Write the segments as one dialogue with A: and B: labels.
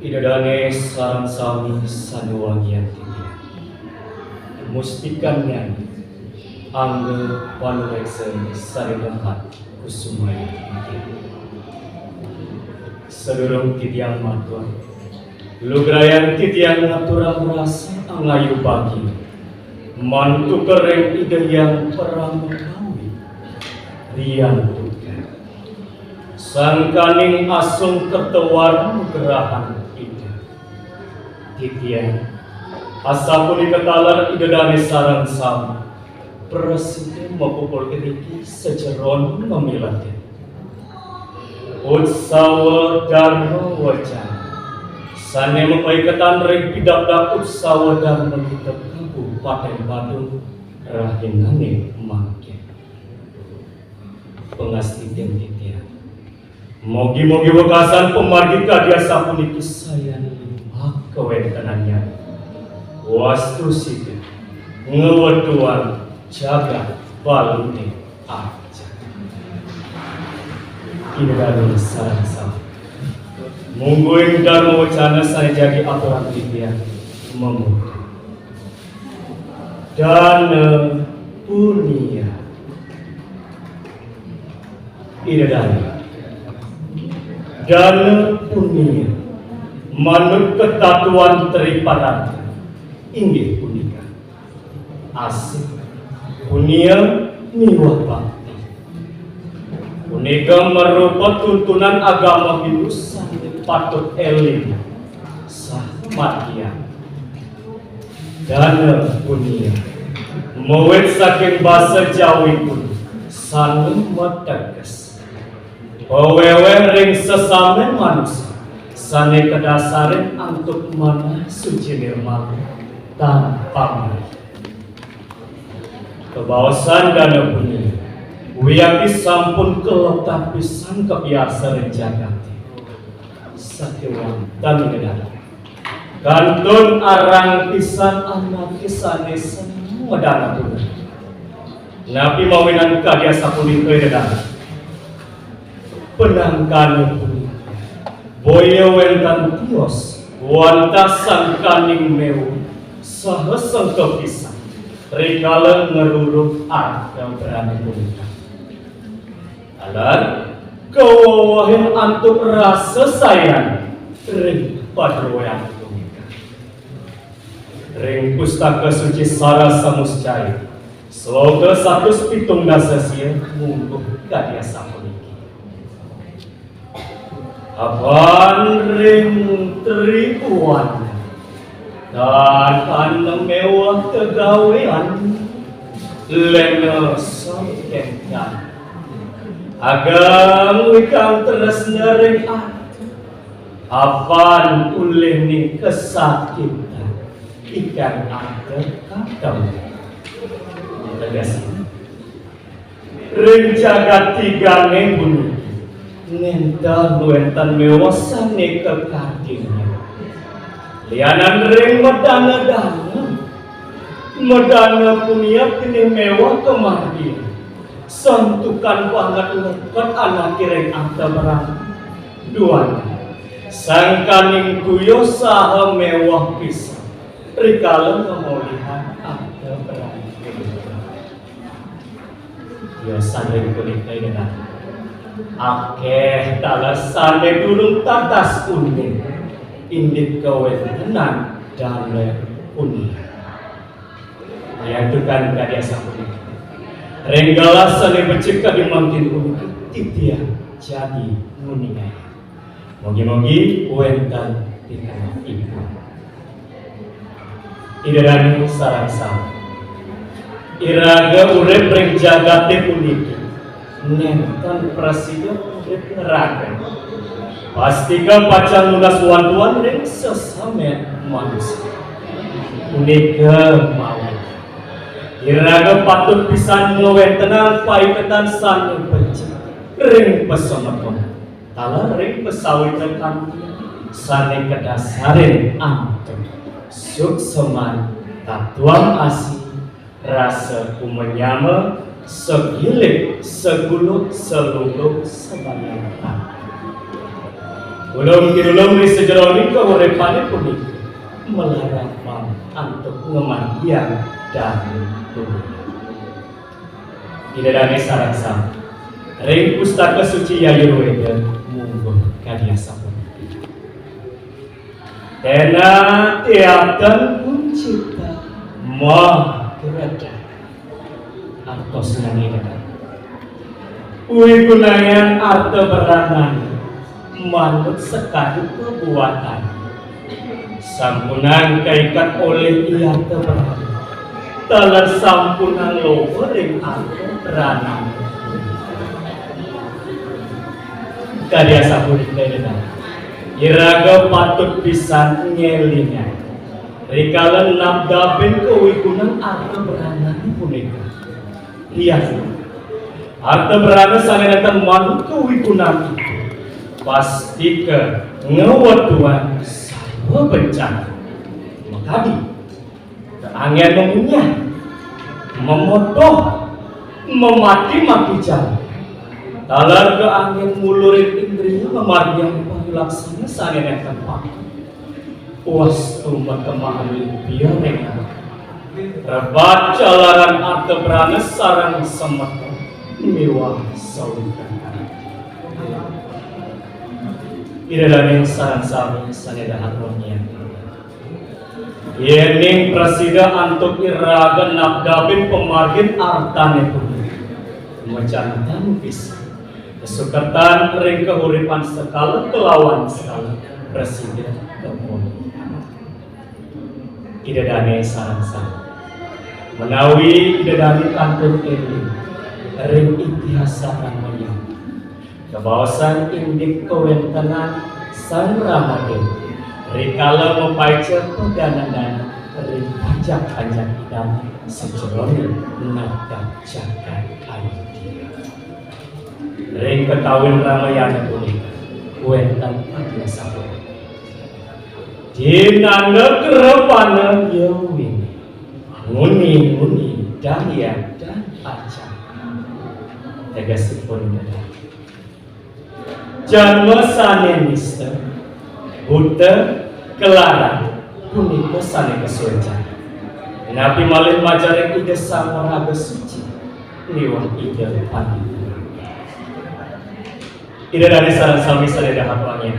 A: Idadane sarang sami sanuwagian titia. Mustikannya angge panureksen saridahat kusumaya titia. Sedurung titiang matur, lugrayan titiang ngaturang rasa angayu pagi. Mantu kereng ide yang perang kawi, riang tuken. Sangkaning asung kertewar gerahan titian asapuni ketalar idadane sarang sama presiden mapupul iriki sejeron memilatnya utsawa dharma wacana sane mepaiketan ring pidabda utsawa dharma kita Kabupaten Badung rahinane mangke pengastitian titian mogi-mogi wekasan pemargi kadia sapuniki sayan kewentenannya wastu sike ngeweduan jaga balune aja idadane sarang sama mungguing dharma wacana saya jadi aturan titian memutu dana punia idadane dana punia manut ketatuan teriparat inggih punika asik punia miwah bakti punika merupakan tuntunan agama Hindu sane patut eling sah matya dana punia mawet saking basa Jawi pun sane mateges pawewe ring sesame manusia sane kedasarin antuk mana suci nirmal tanpa mari kebawasan dana punya wiyaki sampun kelotah pisan kebiasa renjagati sakiwan tami nedara kantun arang pisan anak kisane semua dana punya napi mawinan kadia sapuni kaya nedara penangkan punya boyo wentan tios wantasan kaning meu saheseng kepisah rikala ngeruruk arga berani punika alar kewawahin antuk rasa sayang ring padroyan punika ring pustaka suci sara samuscaya sloga 117 sia mungguh kadia sapuniki apan ring tribuan dan anem mewah kegawean lena sangkenkan agam wikang tresna ring apan ulih ning kesakitan ikan ada kakam tegas ring jagat tiga bunuh nenta nuentan mewasane kekakinya lianan ring medana punya kini mewah kemargian santukan banget lekat anak kireng angka berang duan sangkaning kuyo saha mewah pisah rikala memulihan angka berang yo sandring kunika dengan akeh talasane durung tatas kuning indit kewentenan dan punya ayadukan kadia sapuni renggala sane beceka dimangkin unik titia jadi muningai mogi-mogi wentan titanah ibu idadani sarang sama iraga urep reng jagate puniki nentan presiden urep neraka pastikan pacar lunas wan-wan ring sesame manusia unika mau iraga patut pisan ngewentenan paiketan sane becek ring pesonepon tala ring pesawitan sane kedasarin angker sukseman tatuang asih rasa kumenyama segilik segulut seluruh sebanyak Ulum kirulum di sejeroning keuripane punika melarang mam antuk ngemandian dan dunia. Idadane sarang ring pustaka suci Yayurweda mungguh karya sapunika. Tena tiatan kuncipta mah gerada artos nanginada. Uwi gunayan arta beranan manut sekali perbuatan sampunan kaikat oleh ia teberani talar sampunan loho ring arta beranan karya sapunika ini iraga patut pisan ngelingan rikala nabdapin kewikunan arta beranan punika lihat arta beranan sangenetan manut kewikunan itu pasti ke ngewetuan sarwa bencana makadi keangin mengunyah memotoh memati-mati jalan talar keangin mulurin indrinya memarjang pahilaksana sangenet tempat puas tumbak kemahan limpia mereka rebat jalaran arta berana sarang semata mewah sawikan Idadane sarang sami saneda harmonia. Yening prasida antuk iraga nabdabin pemargin artane pun. Macantan bisa. Kesukatan ring kehuripan sekala kelawan sekala presida kemuliaan. Idadane sarang sami. Menawi idadane kantor eling ring itihasa ramaya. Kebawasan indik kewentenan sang Ramadhan rikala mempaica pedanan ring pajak-pajak idam sejeroni nadak jagat aidi ring ketawin ramayana punika kuentan adya sabun dinanda kerepana yawin nguni-nguni dahya dan pajak tegasipun dadah Janma sane nista, Buddha kelarang punika sane kesuecan. Nabi malih majareng ide sang raga suci, liwat ide padi. Ide dari sarang sami sane dahat wangi.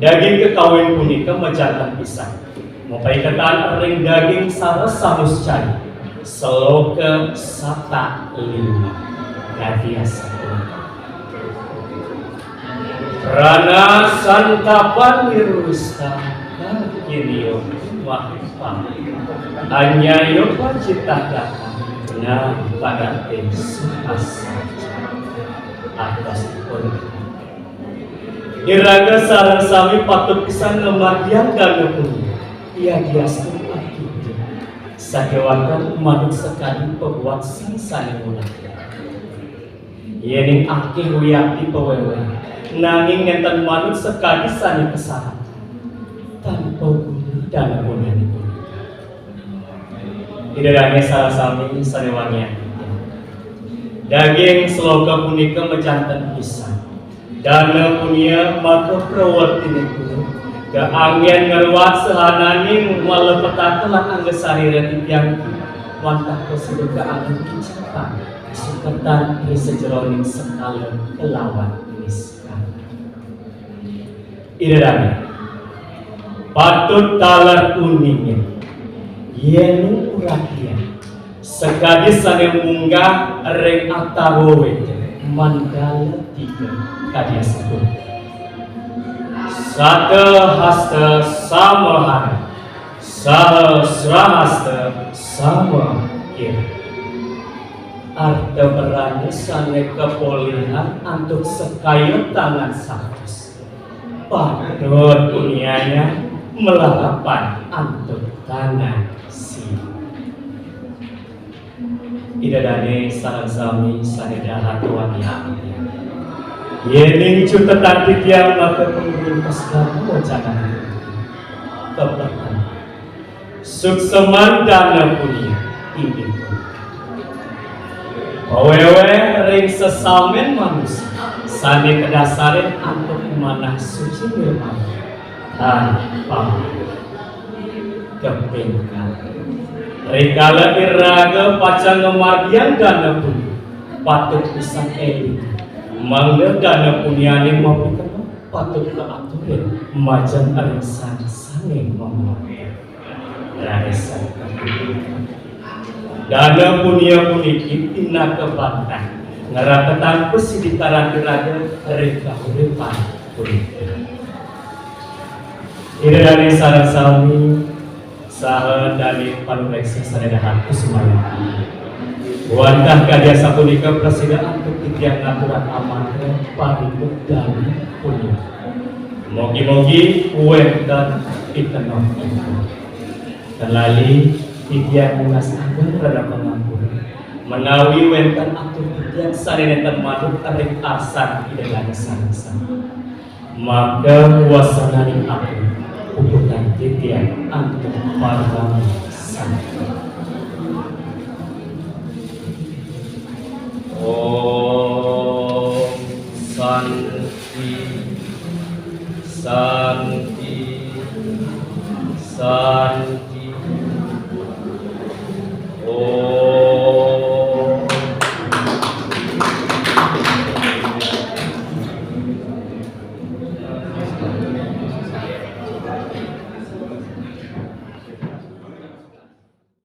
A: Daging kekawin punika majarkan pisang. Mapaikatan ring daging saras samus cai, seloke sata lima kadiasa. Rana santapan wirwista kakiriyo mahipam anyayo pacitaka na pada suasa atas pun iraga sarang sami patut pisan lemadian galupun ia diastu akitu sadewakan manut sekali pebuat sangsane mulai yening akih wiyati pewewe nanging ngenten manut sekali sani kesalahan tanpa guna dan gunani idadane salah sami sanewangian daging seloka punika mejanten pisan dana punia maka prawartiniku keangin ngeruat sehanani malepetakelan angga sarira titiang wantah kesudah keangin kicapan suketan di sejeroning sekala kelawan Idadane patut talar kuningnya yenu urakian sekali sane munggah ring atarowe mandala tiga kadia sebut sata hasta samahana sahasrahasta sama kira arta berani sane kepolihan untuk sekaya tangan satu patut dunianya melarapan antuk tangan si idadane sarang sami sanedahat wanita yening cutetan titiang maka penggul pasca wacana keberkan sukseman dana punya ingin awewe ring sesamen manusia sane kedasarin atau mana suci nirmana tanpa kepingkan rikala iraga pacang margian dana pun patut bisa elit mangga dana punyane mau patut keaturin majan arisan sange ngomong arisan dana punya puniki tina kebantan ngaraketan pesi ditarakiraga reka uripan puniki ira dari sarang sami saha dari panureksa sanedahan kusumaya wantah kadya sapunika prasidaan ketidian ngaturan amanah paribut dari punya mogi-mogi uwek dan pitenon kelali tidian munas agar rada pengampun menawi wentan atur tidian sanenetan maduk tarik asan idegana sanasa maka wasanani aku uputan tidian antuk parang sang